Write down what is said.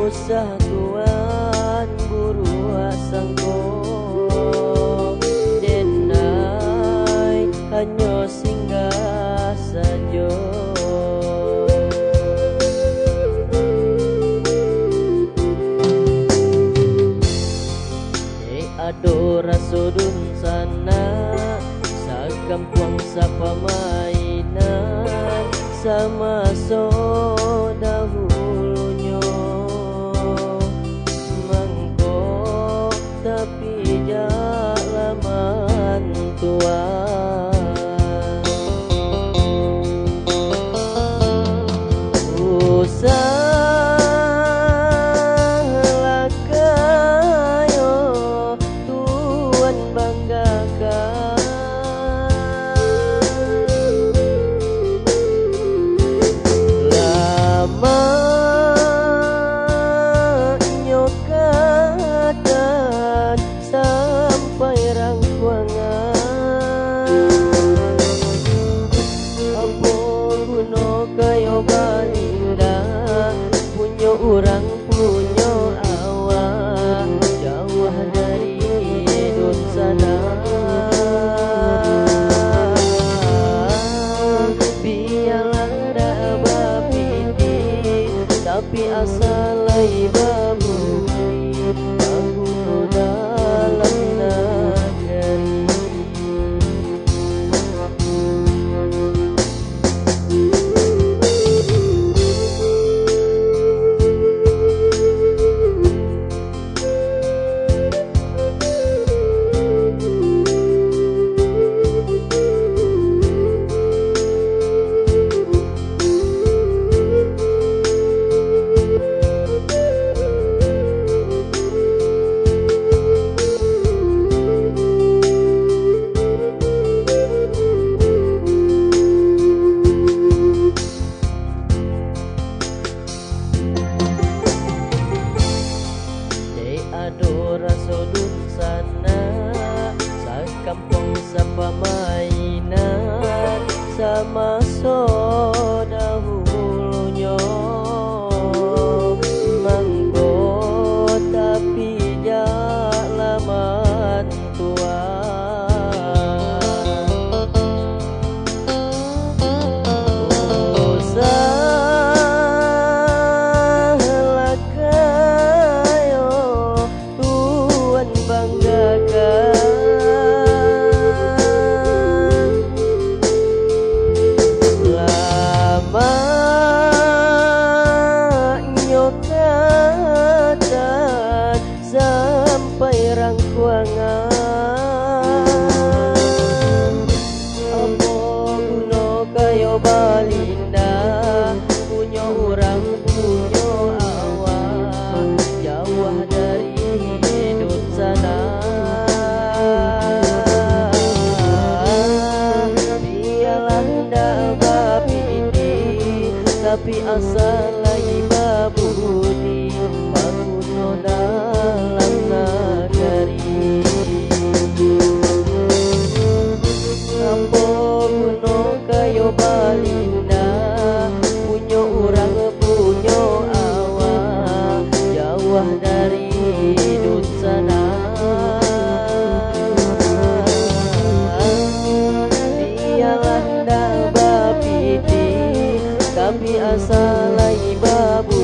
Tuan buru sangko denai hanya singgah saja. Ado rasudun sana sakampung sapamainan sama so dahulunya mangko tapi jalaman tua. Orang punya awak jauh dari dun sana. Biarlah dah bapiti tapi asal lai babudi aku dalam negeri. Ado rasudun sana sakampung sapamainan sama so dahulunya mangko tapi jalaman tua. Sampai rangkuangan apa guna kayo balinda punya orang punya awak jauh dari hidup sana. Biarlah ndak bapiti tapi asal lagi babudi bakuno dalam negeri. Nampo kuno kayo balinda punya orang punya awak jauh dari dun sana. Biarlah ndak bapiti tapi asal lai babu